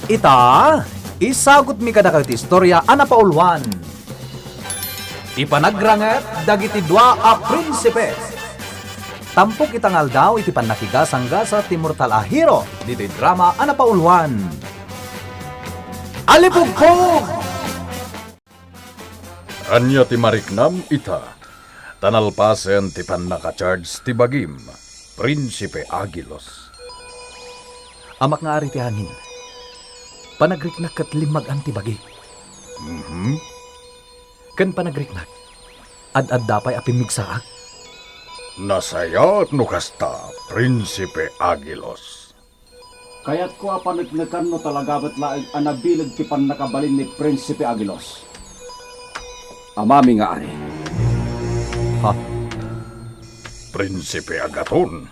Ita, isagot mi kada iti istorya ana paulwan. Ipanagranget dagiti dua a prinsipe. Tampok itangal daw iti pannakigasangga sa Timurtal a hero dito drama ana paulwan. Alipugpog! Anya ti mariknam ita, tanalpasen ti pannaka-charge ti bagim, Prinsipe Agilos. Amak nga ari ti hangin. Panagriknak kat limag ang tibagi. Ken panagriknak. Ad-ad dapay apimigsaak. Nasaya at nukasta, Prinsipe Agilos. Kaya't ko apanagnakan no talagabat laing anabilag ti nakabalin ni Prinsipe Agilos. Amami nga ari. Ha? Prinsipe Agaton.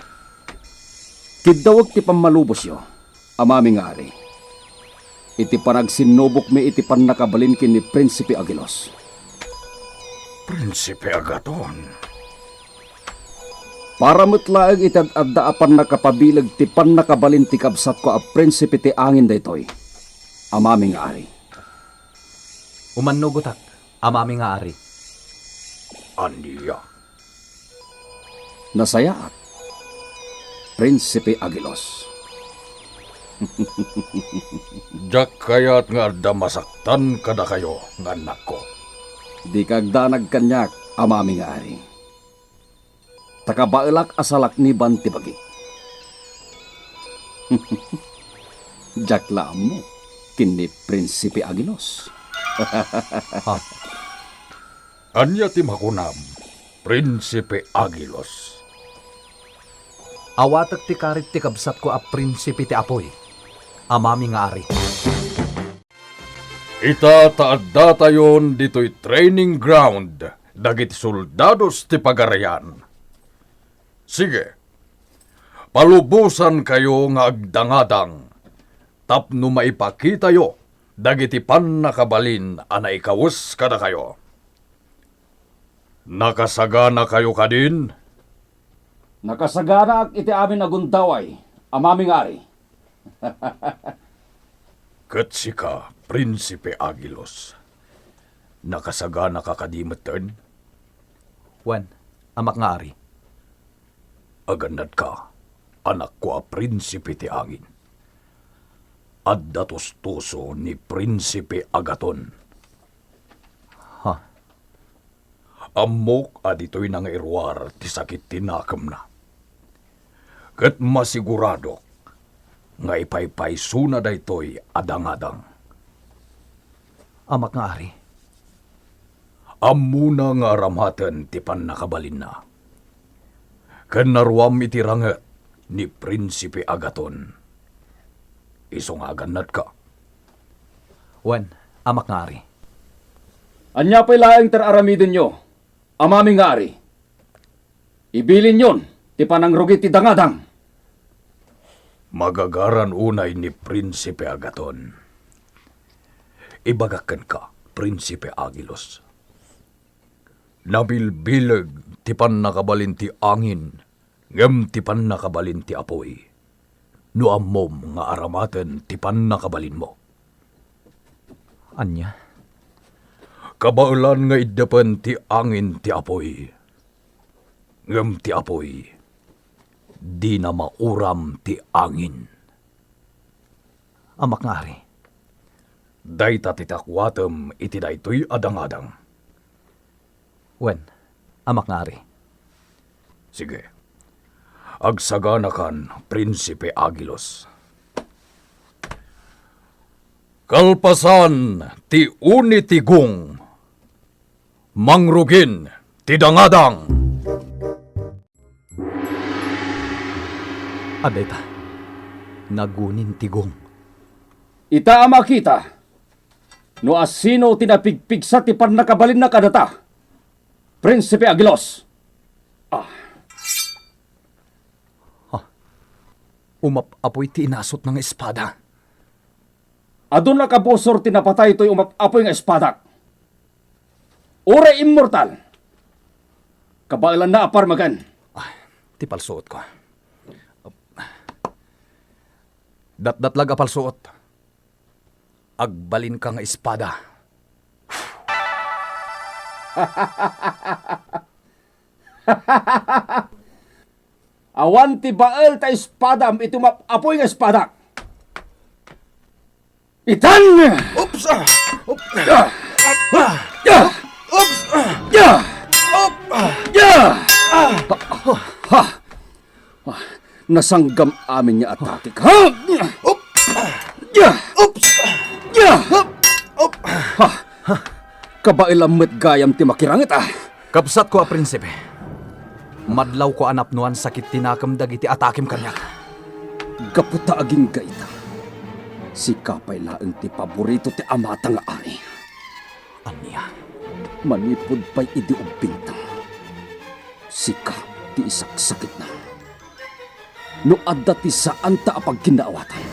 Kidawag ti pamalubos yo. Amami nga ari. Iti panagsinubok mi iti nakabalin kin ni Prinsipe Agilos. Prinsipe Agaton. Para mutlaag itad-adda apan nakapabilag ti nakabalin ti kabsat ko a Prinsipe ti angin daytoy. Amami nga ari. Umanugotak. Amami nga ari. Aniya. Nasayaat. Prinsipe Agilos. Jak kayat nga adda masaktan kada kayo, nga anak ko. Di kagdanag kanyak, amami nga ari. Takabailak asalak ni Bantibagi. Jakla mo, kini Prinsipe Agilos. Anya ti makunam, Prinsipe Agilos. Awatak ti karit ti kabsat ko a prinsipe ti apoy. Amami nga ari. Ita taadda tayon dito'y training ground, dagiti soldados ti pagarayan. Sige, palubusan kayo nga agdangadang, tapno maipakita yo, dagiti nakabalin ana ikawus kada kayo. Nakasagana kayo kadin? Nakasagana iti amin agundaway, amami nga ari. Katsika, Prinsipe Agilos. Nakasagana ka kadimatan? Wen, amak nga ari. Agandad ka, anak ko a Prinsipe ti Angin. Adda tustuso ni Prinsipe Agaton. Ha? Amok adito'y nang irwar ti sakit tinakam na. Kat masigurado nga ipaypayso na daytoy adang-adang. Amak nga ari. Amuna nga aramhatan ti nakabalin na. Ken naruam iti ranget ni Prinsipe Agaton. Isong aganat ka. Wen, amak nga ari. Anya pa'y laing teraramidin nyo, amami nga ari. Ibilin yon, ti panangrugit ti dangadang. Magagaran unay ni Prinsipe Agaton. Ibagakan ka, Prinsipe Agilos. Nabilbilag ti nakabalin ti angin, ngem ti nakabalin ti apoy. No ammom nga aramaten ti nakabalin mo. Anya? Kabaulan nga iddapan ti angin ti apoy. Ngem ti apoy, di na mauram ti angin. Amak nga ari. Dayta ti takwatem iti daytoy adang-adang. Wen, amak nga ari. Sige, agsagana kan, Prinsipe Agilos. Kalpasan ti uni tigong, mangrugin ti dangadang. Abeta, nagunin tigong. Ita makita, no asino tinapigpigsa ti nakabalin na kadata. Prinsipe Agilos. Umap-apoy ti inasot ng espada. Adun nakabosor tinapatay ito'y umap-apoy nga espadak. Ure immortal. Kabailan na aparmagan. Ti palsuot ko. Dat-datlag apal suot. agbalin ka nga espada. Awan ti baal ta espadam iti apoy nga espada. Itan! Oops! Oops! Nasanggam amin niya atake ka. Oops! Kabailammet gayam ti makirangit Kapsat ko a prinsipe. Madlaw ko anapnuan sakit tinakam dagiti atakim kanyak. Gaputa aging gaita. Si kapay laeng ti paborito ti amata nga ari. Anya? Manipod pa'y idi bintang. Sika ti isak sakit na. No adda ti saan ta apag kinaawatan.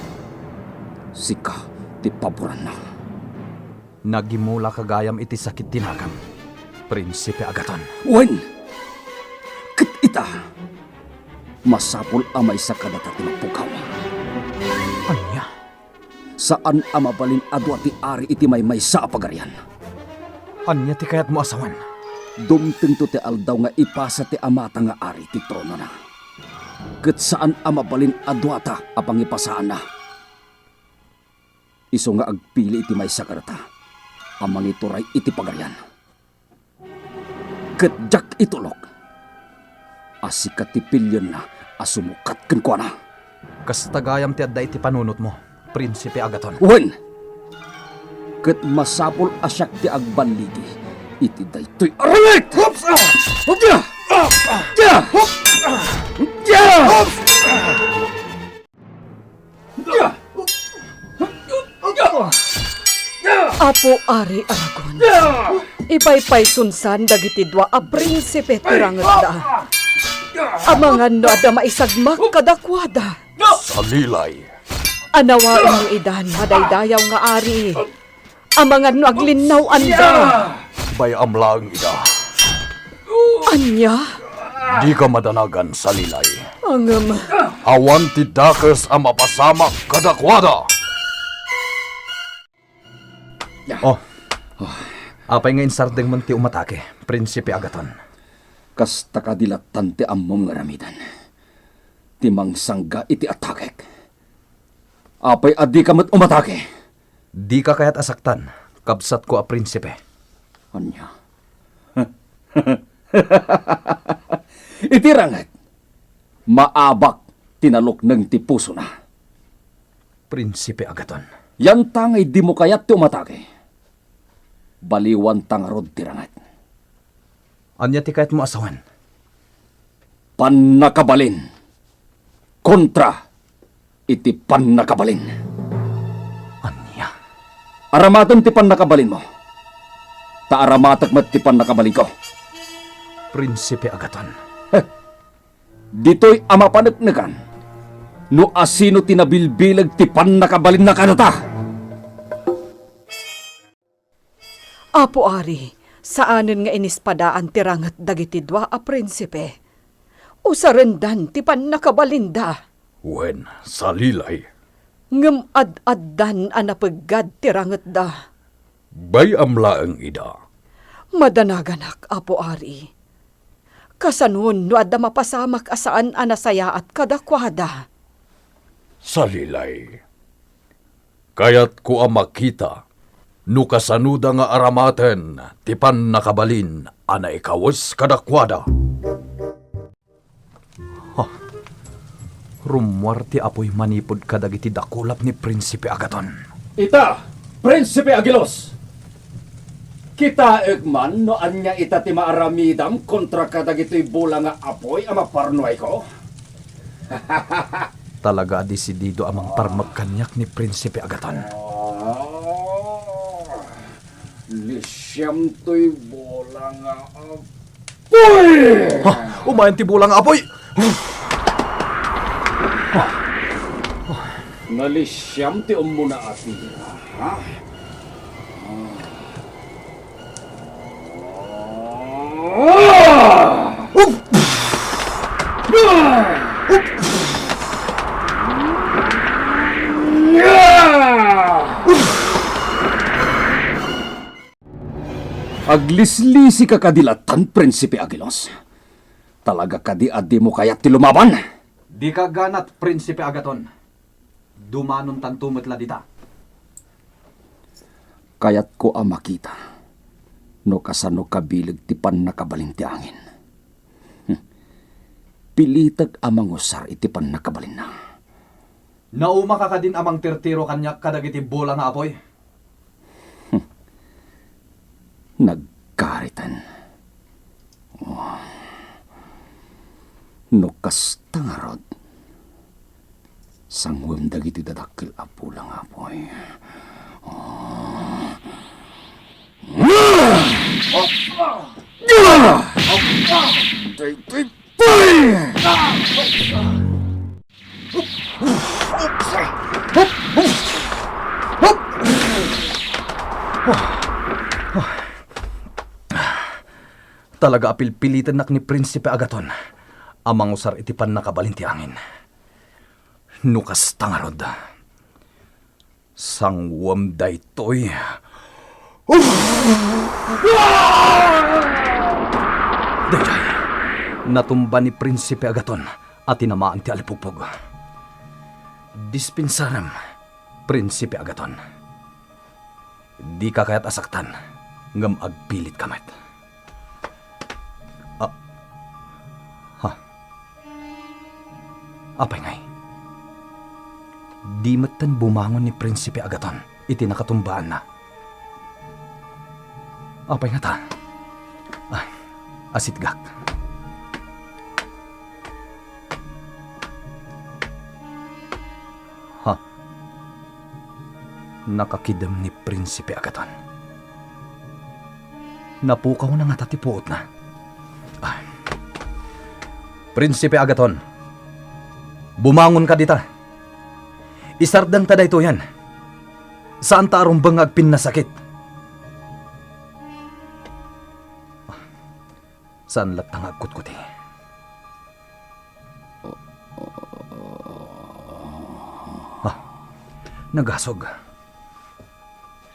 Sika ti paboran na. Nagimula kagayam iti sakit tinakam. Prinsipe Agaton. Wen! Kat ita! Masapol amay sa kadata ti mapukaw. Anya? Saan amabalin adwa ti ari iti may sa apagarian. Anya ti kayat mo asawan? Dumting to ti aldaw nga ipasa ti amata nga ari ti trono na. Kat saan amabalin adwa ta apang ipasaan na. Iso nga agpili iti may sa kadata. Amang ituray iti pagarian. Kat jak itulok. Asikat ti pilyon na asumukat ken kwa na. Kastagayam ti adda iti panunot mo, Prinsipe Agaton. Wen! Kat masapol asyak ti agbanligi, iti daytoy aramit! Hops! Hopya! Hopya! Hopya! Apo Ari Aragon. Ipaypay sunsan dagiti dua a prinsipe tiranget da. Amangan no ada maisagmak kadakwada. Salilay. Anawain mo idan madaydayaw nga ari. Amangan no aglinaw anda. Bayam lang ida. Anya? Di ka madanagan, Salilay. Angam. Awan ti dakes ang mapasamak kadakwada. Oh. Apay ngayon sardeng man ti umatake, Prinsipe Agaton. Kasta kadilatan ti ammom nga ramidan. Timang sangga iti atakek. Apay adi kamat umatake. Di ka kayat asaktan, kabsat ko a prinsipe. Anya? Iti rangat. Maabak tinalok ng ti puso na. Prinsipe Agaton. Yan tangay di mo kayat ti umatake. Baliwan tangarod ti rangat. Anya ti kayat mo asawan? Pannakabalin. Kontra iti pannakabalin. Anya? Aramatan ti pannakabalin mo. Taaramatak mat ti pannakabalin ko. Prinsipe Agaton. Dito'y ama panagnagan. No asino tinabilbilag ti pannakabalin na kanata. Apo Ari, saanen nga inispadaan tiranget dagiti dua a prinsipe. Usarendan ti pannakabalinda. Wen, Salilay. Ngem ad-addan anapeggad tiranget da. Bayam laeng ida. Madanaganak, Apo Ari. Kasanun no adda mapasamak asaan anasaya at kadakwada. Salilay. Kayat ko ang makita, no kasanuda nga aramaten, tipan nakabalin, ana ikawas kadakwada. Rumwar ti apoy manipod kadagiti dakulap ni Prinsipe Agaton. Ita, Prinsipe Agilos. Kita egman no anya ita ti maaramidam kontra kadagito'y bulang nga apoy ama parnoy ko. Talaga desidido amang parmagkanyak ni Prinsipe Agaton. Lisyam to'y bulang nga apoy! Umayan ti bulang apoy! Nalisyam ti umuna ati. Ha? Aglislisi ka kadilatan, Prinsipe Agilos. Talaga kadi-adi mo kaya't ti lumaban? Di ka ganat, Prinsipe Agaton. Dumanon tantumot la dita. Kaya't ko makita. No kasano kabilig ti pan nakabalin ti angin. Pilitag amang usar iti pan nakabalin na. Nauma ka din amang tirtiro kanyak kadagiti bola nga apoy. Nagkaritan. No kastangarod. Sangwem dagiti dadakil apo lang apoy. Talaga apilpilitan nak ni Prinsipe Agaton. Amang usar iti pan nakabalinti angin. Nukas tangarod. Sangwam daytoy. Dayjay, natumba ni Prinsipe Agaton at tinamaan ti alipugpog. Dispensaram, Prinsipe Agaton. Di ka kaya't asaktan, ngam agpilit kamat. Apay ngay? Di matan bumangon ni Prinsipe Agaton, iti nakatumbaan na. Apay nga ta? Ay, asitgak. Ha? Nakakidam ni Prinsipe Agaton. Napukaw na nga tatipuot na. Ay. Prinsipe Agaton, bumangon ka dita. Isardang taday to yan. Saan ta arumbang agpin na sakit? Saan latang agkutkuti? Nagasog.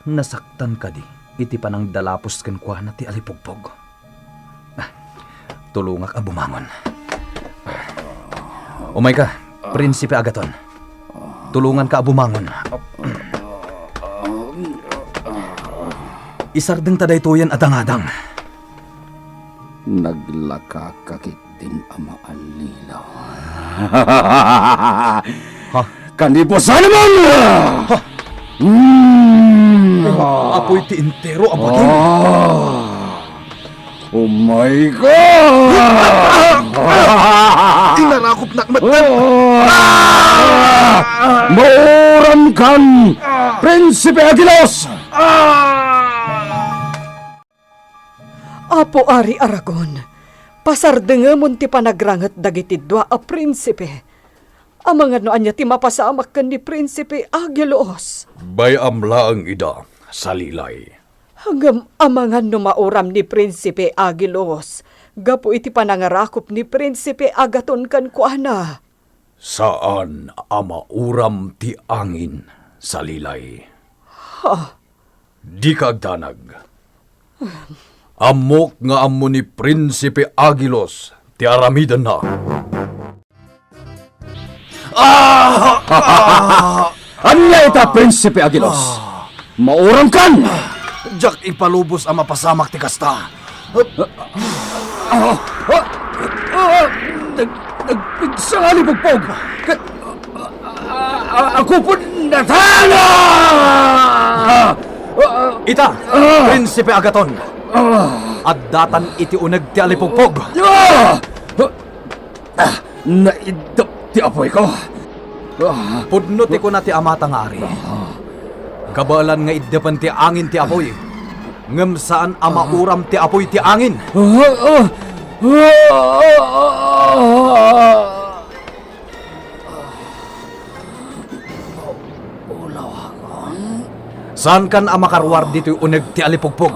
Nasaktan ka di. Iti panang dalapos kan kwa na ti alipugpog. Tulungak a bumangon. Umay ka, Prinsipe Agaton. Tulungan ka bumangon. Isardeng tadaytoyan at angadang. Naglakakakit din ama alilaw. Ha? Kaniposan naman! Ha? Apoy ti intero abagin. Oh my God! Inarakop na matan. Mauram kan, Prinsipe Agilos! Apo Ari Aragon, pasardengamon ti panagrangat dagiti dua a prinsipe. Amangan no anya ti mapasamak ken ni Prinsipe Agilos. Bayamla ang ida, salilay. Hanggang amangan no mauram ni Prinsipe Agilos. Gapo iti panangarakop ni Prinsipe Agaton kan kuana. Saan amauram ti angin, salilay? Di ka agdanag. Amok nga amo ni Prinsipe Agilos, ti aramidan na. Anya ita, Prinsipe Agilos? Mauram kan! Jak ipalubos ang mapasamak ti kasta. Nagpigsali pagpog! Ako po natala! Ita, Prinsipe Agaton. At datan iti unag ti alipugpog. Naidap ti apoy ko. Pudno ti ko na ti amata nga ari. Kabalan nga iddapan ti angin ti apoy. Ngem saan amauram ti apoy ti angin. Saan kan amakarwar dito'y uneg ti alipugpog?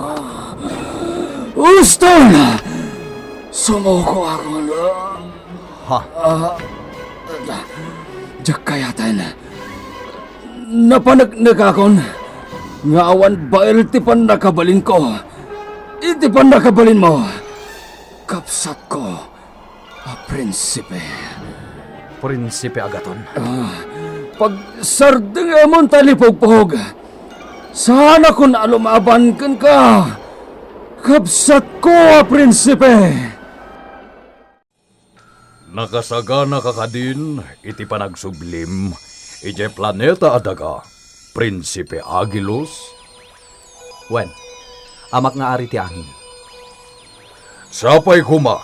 Uston! Sumuko ako. Ha? Diyak kayatan. Napanagnag akon. Nga awan bail ti pan nakabalin ko. iti pa nakabalin mo. Kapsat ko, prinsipe. Prinsipe Agaton. Pag sardeng amon talipog-pog, sana kung alumaban kan ka. Kapsat ko, prinsipe. Nakasagana ka kadin, iti panagsublim, iti planeta adaga, Prinsipe Agilos. Wen, amak nga ari ti angin. Sapay kuma,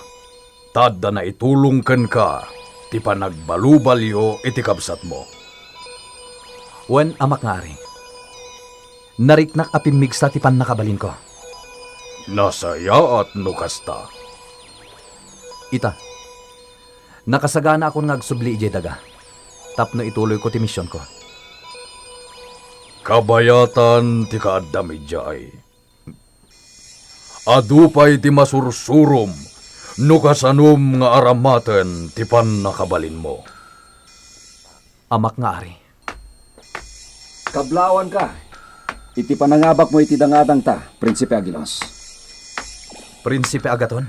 tadda na itulungken ka, ti panagbalubalyo iti kabsat mo. Wen, amak nga ari. Nariknak a pimigsa ti pan nakabalin ko. Nasaya at nukasta. Ita, nakasagana akong ngagsubli ijay daga. Tapno ituloy ko ti misyon ko. Kabayatan ti kaadamidjay. Adupay ti masursurom, nukasanom nga aramaten ti nakabalin mo. Amak nga ari. Kablawan ka. Iti panangabak mo iti dangadang ta, Prinsipe Agilos. Prinsipe Agaton.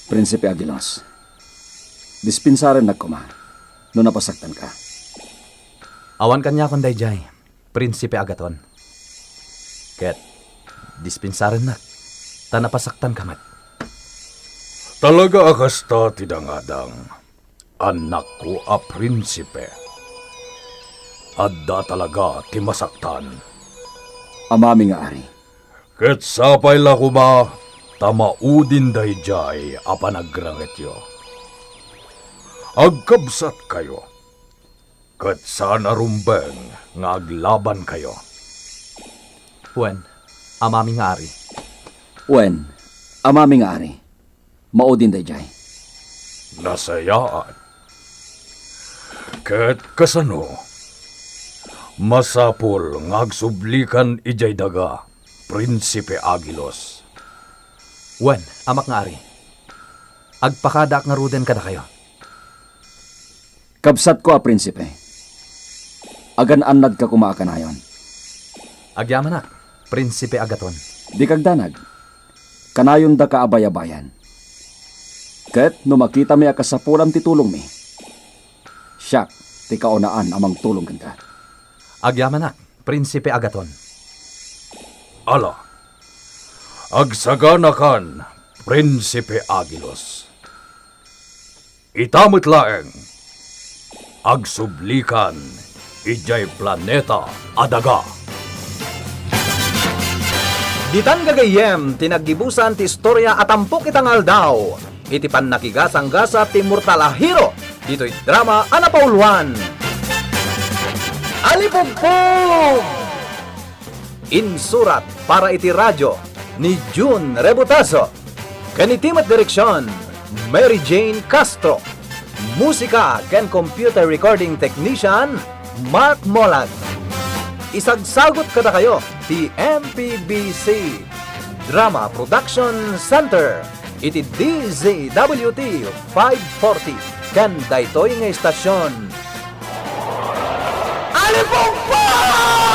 Prinsipe Agilos. Dispensaren nagkuma. No napasaktan ka. Awan kanya akong dayjay. Prinsipe Agaton. Ket, dispensaren na. Tanapasaktan kamat. Talaga akasta ti dangadang, anak ko a prinsipe. Adda talaga ti masaktan. Amami nga ari. Ket sapay la ko ba, tamaudin dayjay a panagrangetyo. Agkabsat kayo. Ket sana rumbeng nga aglaban kayo. Wen, amami nga ari. Wen, amami nga ari. Maudin dayjay. Nasayaan. Ket kasano, masapol ngagsublikan ijay daga, Prinsipe Agilos. Wen, amak nga ari. Agpakadak nga ruden kada kayo. Kabsat ko, Prinsipe. Agan-anad ka kumaakanayon. Agyaman na, Prinsipe Agaton. Di kagdanag. Kanayon da ka abaya-bayan. Ket no makita mi akasapulam ti tulong mi. Siyak, ti kaunaan amang tulong ka. Agyaman na, Prinsipe Agaton. Ala, agsagana kan, Prinsipe Agilos. Itamit laeng, agsublikan, ijay planeta adaga. Ditan gagayem, tinagibusan ti istorya at ampok itangal daw. Iti pan nakigasang-gasa ti Murtalahiro. Dito'y drama Anapauluan. Alipugpug! Insurat para iti radyo ni June Rebutazo. Kanitimat direksyon, Mary Jane Castro. Musika ken computer recording technician, Mark Molag. Isagsagot kada kayo, ti MPBC Drama Production Center. Iti DZWT 540 ken daytoy nga istasyon. Alipugpug!